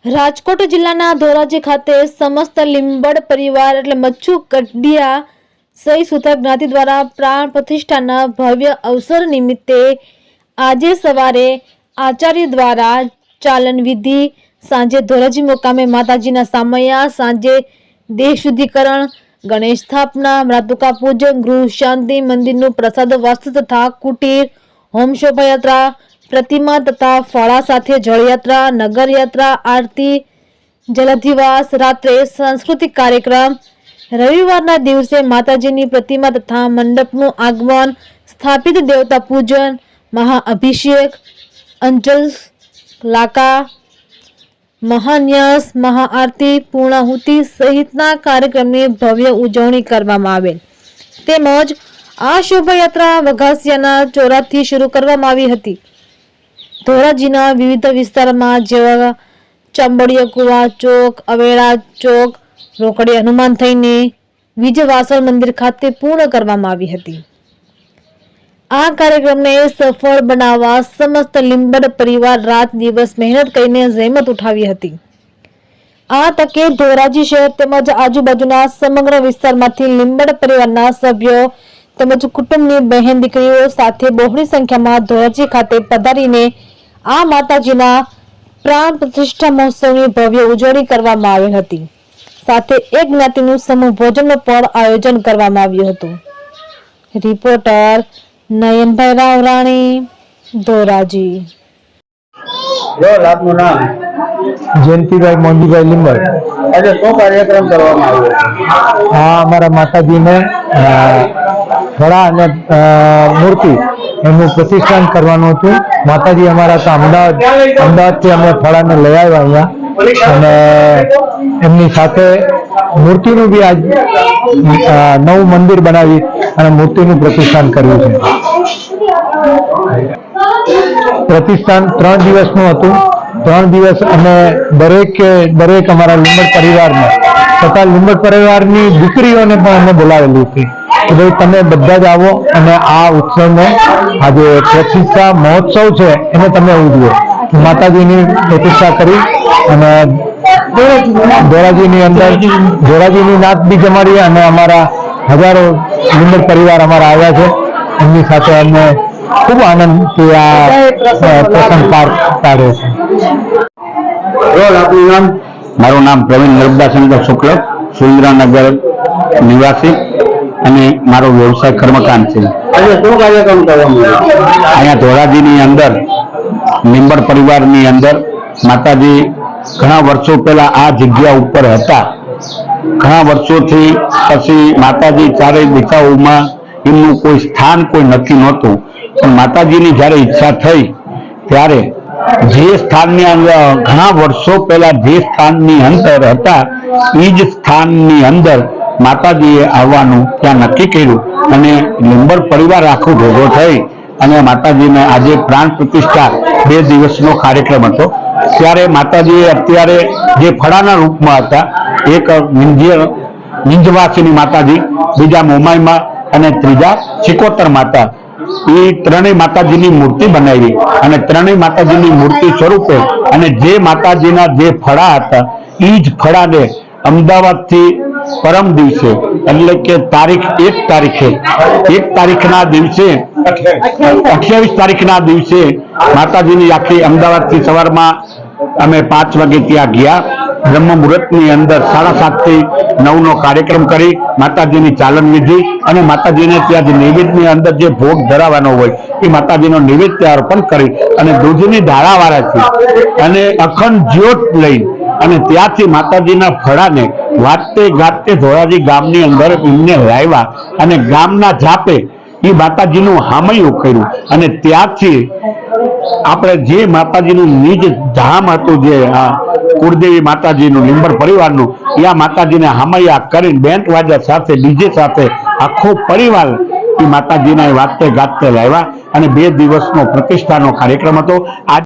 રાજકોટ જિલ્લાના ધોરાજી ખાતે સમસ્ત લીંબડ પરિવાર એટલે મચ્છુ કડિયા સહી સુથાર જ્ઞાતિ દ્વારા પ્રાણ પ્રતિષ્ઠાના ભવ્ય અવસર નિમિત્તે આજે સવારે આચાર્ય દ્વારા ચાલન વિધિ, સાંજે ધોરાજી મુકામે માતાજીના સામૈયા, સાંજે દેહ શુદ્ધિકરણ, ગણેશ સ્થાપના, મૃતકા પૂજન, ગૃહ શાંતિ, મંદિરનું પ્રસાદ વાસ્તુ તથા કુટીર, હોમ શોભાયાત્રા, प्रतिमा तथा फड़ा साथे जलयात्रा, नगर यात्रा, आरती, जलाधिवास, रात्रे सांस्कृतिक कार्यक्रम, रविवार दिवसे माताजीनी प्रतिमा तथा मंडपનું આગમન, સ્થાપિત देवता पूजन, महाअभिषेक, अंजल लाका, महान्यास, महाआरती, पूर्णाहुति सहितना कार्यक्रमની ભવ્ય ઉજવણી કરવામાં આવેલ તેમજ આ શોભાયાત્રા વઘાસિયાના ચોરાથી શરૂ કરવામાં આવી હતી। ધોરાજીના વિવિધ વિસ્તારમાં જેવા ચાંબડિયા કુવા ચોક, અવેડા ચોક, રોકડી હનુમાન થઈને વિજયવાસળ મંદિર ખાતે પૂર્ણ કરવામાં આવી હતી। આ કાર્યક્રમને સફળ બનાવવા સમસ્ત લીંબડ પરિવાર રાત દિવસ મહેનત કરીને જહેમત ઉઠાવી હતી। આ તકે ધોરાજી શહેર તેમજ આજુબાજુના સમગ્ર વિસ્તારમાંથી લીંબડ પરિવારના સભ્યો તેમજ કુટુંબની બહેન દીકરીઓ સાથે બહોળી સંખ્યામાં ધોરાજી ખાતે પધારીને આ માતાજીના પ્રાણ પ્રતિષ્ઠા મહોત્સવની ભવ્ય ઉજવણી કરવામાં આવી હતી। સાથે એક જ્ઞાતિનું સમૂહ ભોજનનું પણ આયોજન કરવામાં આવ્યું હતું। રિપોર્ટર નયનભાઈ રાવરાણી, ધોરાજી। આપનું નામ? જયંતિભાઈ મોંજીભાઈ લીંબડ। આજે શું કાર્યક્રમ કરવામાં આવ્યો? આ અમારા માતાજીને ફળા અને મૂર્તિ એનું પ્રતિષ્ઠાન કરવાનું હતું। માતાજી અમારા તો અમદાવાદથી અમે ફળાને લઈ આવ્યા અહીંયા, અને એમની સાથે મૂર્તિનું બી આજ નવું મંદિર બનાવી અને મૂર્તિનું પ્રતિષ્ઠાન કર્યું છે। પ્રતિષ્ઠાન 3 દિવસનું હતું। 3 દિવસ અમે દરેક અમારા લીંબડ પરિવારને તથા લીંબડ પરિવારની દીકરીઓને પણ અમે બોલાવેલી હતી કે ભાઈ તમે બધા જ આવો અને આ ઉત્સવને, આજે પ્રતિષ્ઠા મહોત્સવ છે એને તમે ઉજવો। માતાજીની પ્રતિષ્ઠા કરી અને ધોરાજીની નાત બી જમાડી અને અમારા હજારો લીંબડ પરિવાર અમારા આવ્યા છે, એમની સાથે અમે ખૂબ આનંદથી આ પ્રસંગ પાર પાડ્યો છે। આપનું નામ? મારું નામ પ્રવીણ નર્મદાશંકર શુક્લ, સુરેન્દ્રનગર નિવાસી, અને મારો વ્યવસાય કર્મકાંડ છે। આજે શું કાર્યક્રમ કરવામાં આવ્યો? અહીંયા ધોરાજીની અંદર લીંબડ પરિવારની અંદર માતાજી ઘણા વર્ષો પહેલા આ જગ્યા ઉપર હતા। ઘણા વર્ષોથી પછી માતાજી ચારેય દિશાઓમાં એમનું કોઈ સ્થાન કોઈ નક્કી નહોતું, પણ માતાજીની જ્યારે ઈચ્છા થઈ ત્યારે જે સ્થાનની અંદર ઘણા વર્ષો પહેલા જે સ્થાનની અંદર હતા એ જ સ્થાનની અંદર માતાજીએ આવવાનું ત્યાં નક્કી કર્યું, અને લીંબડ પરિવાર આખું ભેગો થઈ અને માતાજીને આજે પ્રાણ પ્રતિષ્ઠા 2 દિવસનો કાર્યક્રમ હતો। ત્યારે માતાજીએ અત્યારે જે ફળાના રૂપમાં હતા, એક નિંજવાસીની માતાજી, બીજા મોમાઈમાં અને ત્રીજા ચિકોતર માતા, એ ત્રણેય માતાજીની મૂર્તિ બનાવી અને ત્રણેય માતાજીની મૂર્તિ સ્વરૂપે અને જે માતાજીના જે ફળા હતા એ જ ફળાને અમદાવાદથી પરમ દિવસે એટલે કે તારીખ 1 તારીખના દિવસે 28 તારીખના દિવસે માતાજીની આખી અમદાવાદથી સવારમાં અમે 5 વાગે ત્યાં ગયા। બ્રહ્મ મુહૂર્તની અંદર 7:30 થી 9નો કાર્યક્રમ કરી માતાજીની ચાલન વિધિ અને માતાજીને ત્યાં જે નૈવેદ્યની અંદર જે ભોગ ધરાવવાનો હોય એ માતાજીનો નૈવેદ્ય અર્પણ કરી અને દૂધની ધારાવાળાથી અને અખંડ જ્યોત લઈ અને ત્યાંથી માતાજીના ફળાને વાતે ગાતે ધોરાજી ગામની અંદર એમને લાવ્યા અને ગામના જાપે એ માતાજીનું હામૈયું કર્યું અને ત્યાંથી આપણે જે માતાજીનું નિજ ધામ હતું, જે કુળદેવી માતાજીનું લીંબડ પરિવારનું, ત્યાં માતાજીને હામૈયા કરીને બેન્ડ વાજા સાથે ડીજે સાથે આખો પરિવાર એ માતાજીના વાતે ગાતે લાવ્યા અને 2 દિવસનો પ્રતિષ્ઠાનો કાર્યક્રમ હતો।